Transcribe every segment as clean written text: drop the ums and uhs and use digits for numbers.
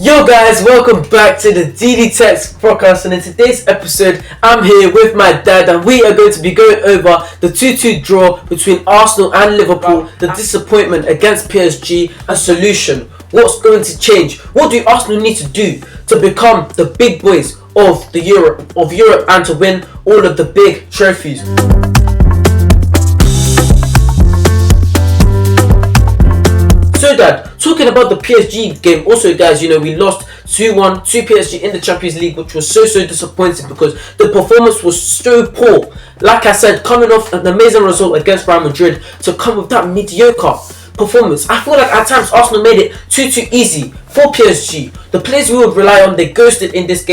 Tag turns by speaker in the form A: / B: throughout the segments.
A: Yo guys, welcome back to the Didi Tekz podcast, and in today's episode I'm here with my dad and we are going to be going over the 2-2 draw between Arsenal and Liverpool, the disappointment against PSG, a solution, what's going to change, what do Arsenal need to do to become the big boys of Europe and to win all of the big trophies. So Dad, talking about the PSG game, also guys, we lost 2-1 to PSG in the Champions League, which was so disappointing because the performance was so poor. Like I said, coming off an amazing result against Real Madrid to come with that mediocre performance, I feel like at times Arsenal made it too easy for PSG. The players we would rely on, they ghosted in that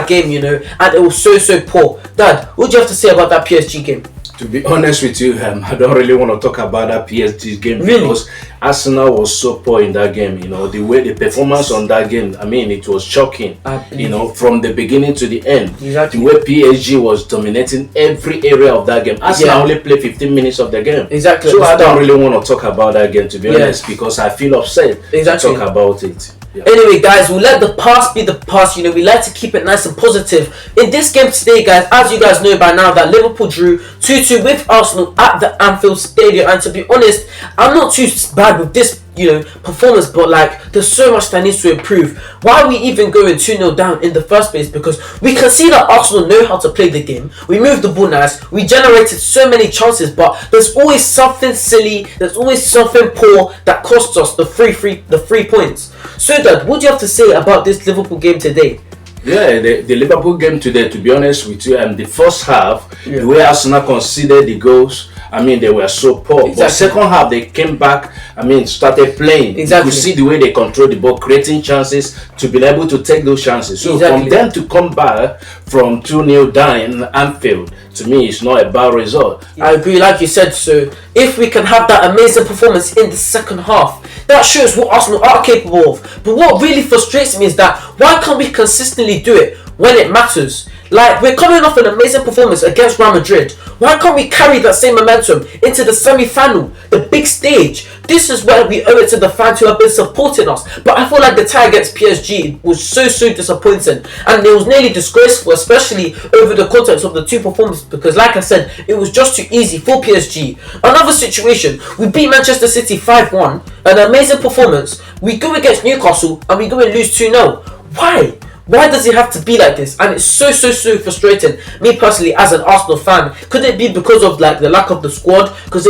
A: game, and it was so poor. Dad, what do you have to say about that PSG game?
B: To be honest with you, I don't really want to talk about that PSG game because Arsenal was so poor in that game. The way the performance on that game, it was shocking. From the beginning to the end.
A: Exactly.
B: The way PSG was dominating every area of that game. Arsenal only played 15 minutes of the game.
A: Exactly.
B: So I don't really want to talk about that game, to be honest, because I feel upset to talk about it. Yeah.
A: Anyway guys, we'll let the past be the past. We like to keep it nice and positive. In this game today guys, as you guys know by now, that Liverpool drew 2-2 with Arsenal at the Anfield Stadium, and to be honest, I'm not too bad with this performance, but there's so much that needs to improve. Why are we even going 2-0 down in the first place? Because we can see that Arsenal know how to play the game. We moved the ball nice, we generated so many chances, but there's always something silly, there's always something poor that costs us the three points. So Dad, what do you have to say about this Liverpool game today?
B: Yeah, the Liverpool game today, to be honest with you, the first half, the way Arsenal conceded the goals, they were so poor. Exactly. But second half, they came back, started playing.
A: Exactly.
B: You could see the way they controlled the ball, creating chances to be able to take those chances. So from them to come back from 2-0 down in Anfield, to me, it's not a bad result.
A: I agree, like you said. So if we can have that amazing performance in the second half, that shows what Arsenal are capable of. But what really frustrates me is that why can't we consistently do it when it matters? We're coming off an amazing performance against Real Madrid. Why can't we carry that same momentum into the semi-final, the big stage? This is where we owe it to the fans who have been supporting us. But I feel like the tie against PSG was so disappointing, and it was nearly disgraceful, especially over the context of the two performances, because like I said, it was just too easy for PSG. Another situation, we beat Manchester City 5-1, an amazing performance. We go against Newcastle and we go and lose 2-0. Why? Why does it have to be like this? And it's so frustrating. Me personally, as an Arsenal fan, could it be because of the lack of the squad? Could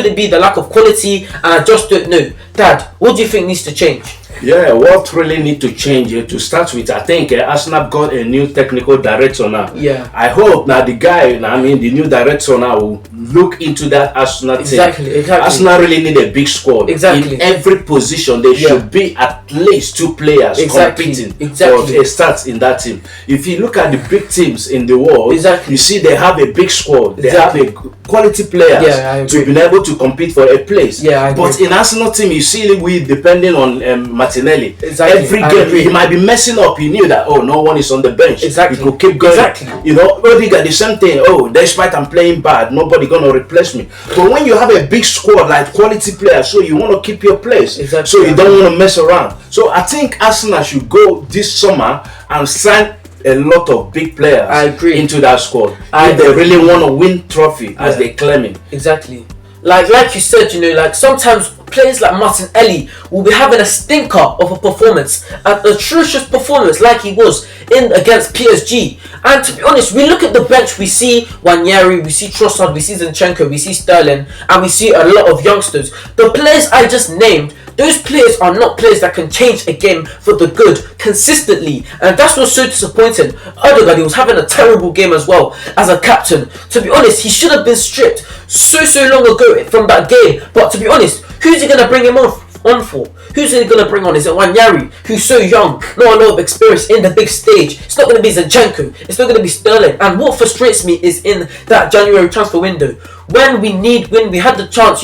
A: it be the lack of quality? And I just don't know. Dad, what do you think needs to change?
B: Yeah, what really need to change to start with, I think Arsenal got a new technical director now.
A: Yeah.
B: I hope now the guy, the new director now will look into that Arsenal team.
A: Exactly.
B: Arsenal really need a big squad.
A: Exactly.
B: In every position, there should be at least 2 players competing for a start in that team. If you look at the big teams in the world, you see they have a big squad. They have a quality players to be able to compete for a place. But in Arsenal team, you see we depending on Martinell. Every game he might be messing up. He knew that no one is on the bench. He could keep going. Odegaard the same thing. Despite I'm playing bad, nobody gonna replace me. But when you have a big squad like quality players, so you want to keep your place. So you don't want to mess around. So I think Arsenal should go this summer and sign a lot of big players into that squad if they really want to win trophy as they claiming.
A: Exactly. Like you said, sometimes players like Martinell will be having a stinker of a performance, an atrocious performance like he was against PSG. And to be honest, we look at the bench, we see Wanyeri, we see Trossard, we see Zinchenko, we see Sterling, and we see a lot of youngsters. The players I just named, those players are not players that can change a game for the good consistently, and that's what's so disappointing. Odegaard, he was having a terrible game as well as a captain. To be honest, he should have been stripped so long ago from that game. But to be honest, who's he going to bring him on for? Who's he going to bring on? Is it Wanyeri, who's so young, not a lot of experience in the big stage? It's not going to be Zinchenko, it's not going to be Sterling. And what frustrates me is in that January transfer window, when we had the chance,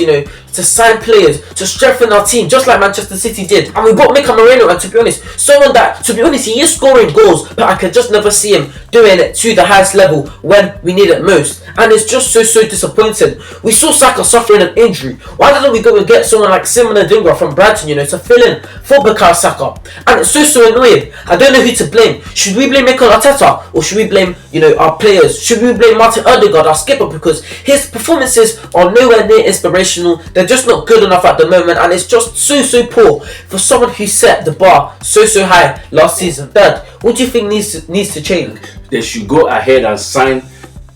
A: to sign players to strengthen our team, just like Manchester City did. And we bought Merino, and to be honest, someone that, to be honest, he is scoring goals, but I can just never see him doing it to the highest level when we need it most. And it's just so disappointing. We saw Saka suffering an injury. Why didn't we go and get someone like Simon Adingra from Brighton, to fill in for Bukayo Saka? And it's so annoying. I don't know who to blame. Should we blame Mikel Arteta, or should we blame, our players? Should we blame Martinell, our skipper, because his performances are nowhere near inspirational. They're just not good enough at the moment, and it's just so poor for someone who set the bar so high last season. Dad, what do you think needs to change?
B: They should go ahead and sign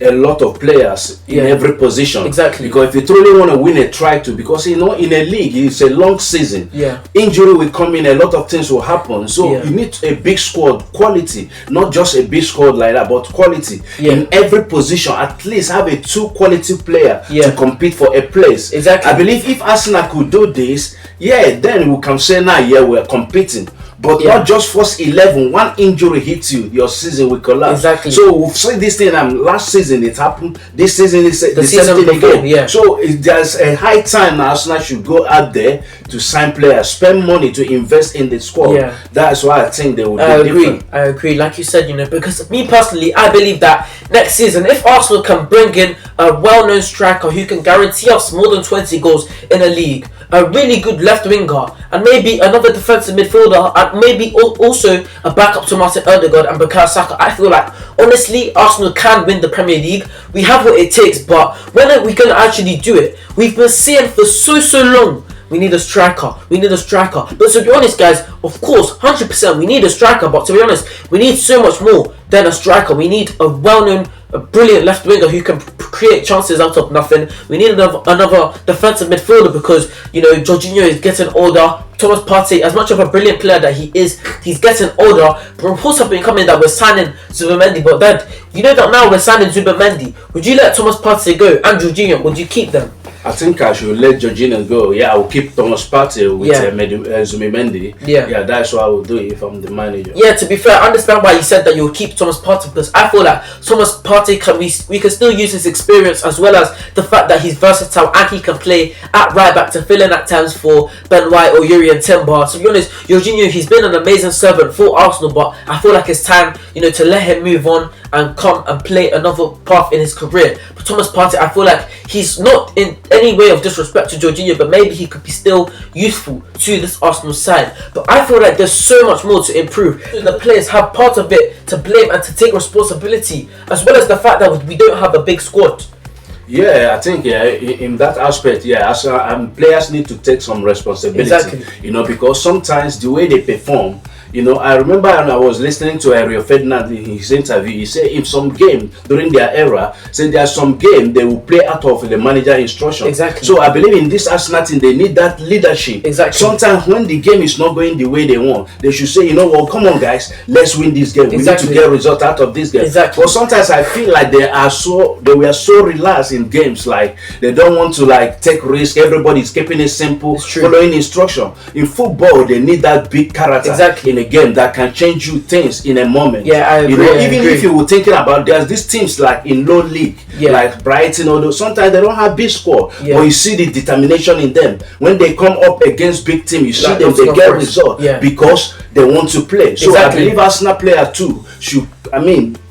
B: a lot of players in every position.
A: Exactly.
B: Because if you truly want to win a title, because in a league it's a long season.
A: Yeah.
B: Injury will come in, a lot of things will happen. So you need a big squad, quality, not just a big squad like that, but quality in every position. At least have a 2 quality player to compete for a place.
A: Exactly.
B: I believe if Arsenal could do this, then we can say now, we're competing. But not just first 11. One injury hits you, your season will collapse.
A: Exactly.
B: So we've seen this thing. Last season it happened. This season it's the same thing again.
A: Yeah.
B: So there's a high time now. Arsenal should go out there to sign players, spend money to invest in the squad.
A: Yeah.
B: That's why I think they will be different.
A: I agree. Like you said, because me personally, I believe that next season, if Arsenal can bring in a well-known striker who can guarantee us more than 20 goals in a league, a really good left winger, and maybe another defensive midfielder, and maybe also a backup to Martin Odegaard and Bukayo Saka, I feel like, honestly, Arsenal can win the Premier League. We have what it takes, but when are we going to actually do it? We've been saying for so long, we need a striker. We need a striker. But to be honest, guys, of course, 100% we need a striker. But to be honest, we need so much more than a striker. We need a well-known, a brilliant left winger who can create chances out of nothing. We need another defensive midfielder because, Jorginho is getting older. Thomas Partey, as much of a brilliant player that he is, he's getting older. Reports have been coming that we're signing Zubimendi. But then, that now we're signing Zubimendi. Would you let Thomas Partey go and Jorginho? Would you keep them?
B: I think I should let Jorginho go. I will keep Thomas Partey with Zubimendi. That's what I will do if I'm the manager.
A: To be fair, I understand why you said that you'll keep Thomas Partey, because I feel like Thomas Partey we can still use his experience as well as the fact that he's versatile and he can play at right back to fill in at times for Ben White or Yuri and Timber. To be honest, Jorginho, he's been an amazing servant for Arsenal, but I feel like it's time, to let him move on and come and play another path in his career. But Thomas Partey, I feel like he's not in any way of disrespect to Jorginho, but maybe he could be still useful to this Arsenal side. But I feel like there's so much more to improve. The players have part of it to blame and to take responsibility, as well as the fact that we don't have a big squad.
B: I think in that aspect, players need to take some responsibility.
A: Exactly.
B: Because sometimes the way they perform, I remember when I was listening to Rio Ferdinand in his interview. He said in some game during their era, there are some game they will play out of the manager instruction.
A: Exactly.
B: So I believe in this Arsenal team, they need that leadership.
A: Exactly.
B: Sometimes when the game is not going the way they want, they should say, come on guys, let's win this game.
A: Exactly.
B: We need to get results out of this game.
A: Exactly.
B: But sometimes I feel like they were so relaxed in games, like they don't want to take risk. Everybody's keeping it simple, following instruction. In football, they need that big character.
A: Exactly.
B: A game that can change you things in a moment.
A: I agree.
B: If you were thinking about there's these teams like in low league, like Brighton, although sometimes they don't have big score, but you see the determination in them. When they come up against big team, you see them, they get result because they want to play. So I believe Arsenal players too should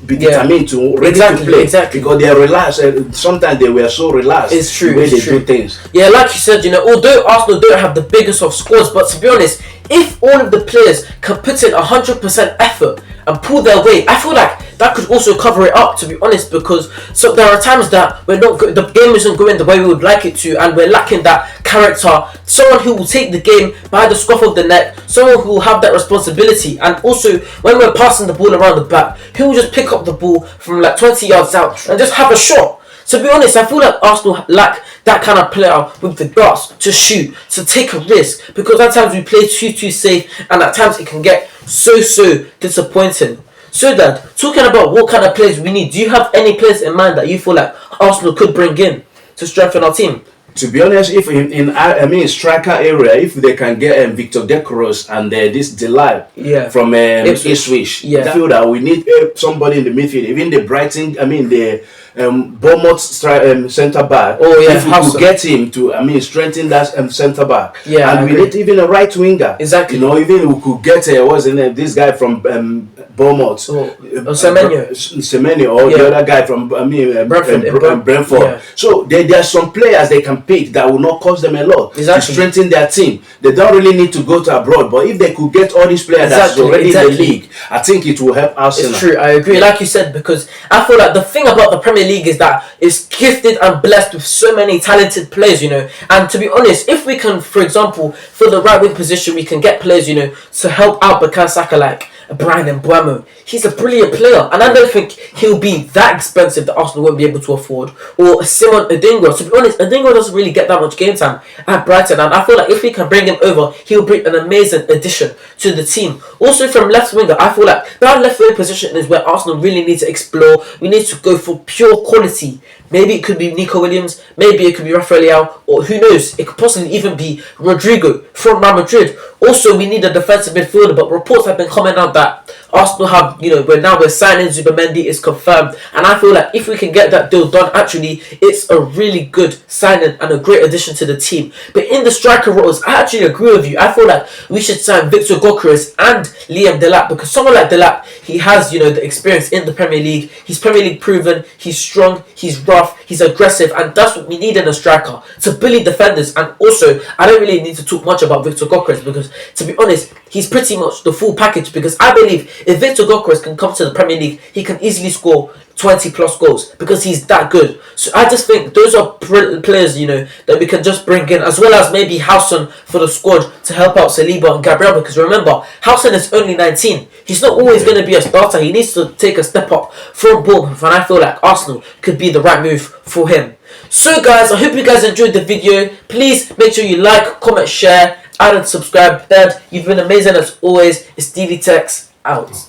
B: be determined to ready to play because they are relaxed. Sometimes they were so relaxed.
A: It's true.
B: The way they do things.
A: Like you said, although Arsenal don't have the biggest of squads, but to be honest, if all of the players can put in 100% effort and pull their weight, I feel like that could also cover it up, to be honest, because there are times that the game isn't going the way we would like it to, and we're lacking that character, someone who will take the game by the scruff of the neck, someone who will have that responsibility, and also when we're passing the ball around the back, who will just pick up the ball from 20 yards out and just have a shot. To be honest, I feel like Arsenal lack that kind of player with the guts to shoot, to take a risk, because at times we play too safe, and at times it can get so disappointing. So Dad, talking about what kind of players we need, do you have any players in mind that you feel like Arsenal could bring in to strengthen our team?
B: To be honest, if in striker area, if they can get Victor Dekros and this Delay from Ipswich, I feel that we need somebody in the midfield. Even the Brighton, Bournemouth centre back.
A: Oh yeah,
B: if we could get him to, strengthen that centre back.
A: Yeah,
B: and we need even a right winger.
A: Exactly.
B: Even we could get what's his name? This guy from Bournemouth. Semenyo, or the other guy from Brentford.
A: Yeah.
B: So there are some players they can pick that will not cost them a lot to strengthen their team. They don't really need to go to abroad, but if they could get all these players that's already in the league, I think it will help Arsenal.
A: It's true, I agree. Like you said, because I feel like the thing about the Premier League is that it's gifted and blessed with so many talented players, And to be honest, if we can, for example, for the right wing position, we can get players, to help out Bukayo Saka, like Brian Mbeumo. He's a brilliant player, and I don't think he'll be that expensive that Arsenal won't be able to afford. Or Simon Adingra. To be honest, Adingra doesn't really get that much game time at Brighton, and I feel like if we can bring him over, he'll bring an amazing addition to the team. Also from left winger, I feel like that left wing position is where Arsenal really need to explore. We need to go for pure quality. Maybe it could be Nico Williams, maybe it could be Rafael Leao, or who knows, it could possibly even be Rodrigo from Real Madrid. Also, we need a defensive midfielder, but reports have been coming out that Arsenal have, we're signing Zubimendi, is confirmed, and I feel like if we can get that deal done, actually, it's a really good signing and a great addition to the team. But in the striker roles, I actually agree with you. I feel like we should sign Victor Gyokeres and Liam Delap, because someone like Delap, he has, the experience in the Premier League. He's Premier League proven, he's strong, he's rough, he's aggressive, and that's what we need in a striker, to bully defenders. And also, I don't really need to talk much about Victor Gyokeres, because to be honest, he's pretty much the full package, because I believe if Victor Gyokeres can come to the Premier League, he can easily score 20 plus goals, because he's that good. So I just think those are players, that we can just bring in, as well as maybe Howson for the squad to help out Saliba and Gabriel, because remember, Howson is only 19. He's not always going to be a starter. He needs to take a step up from Bournemouth, and I feel like Arsenal could be the right move for him. So guys, I hope you guys enjoyed the video. Please make sure you like, comment, share, and subscribe. Dad, you've been amazing as always. It's Didi Tekz out.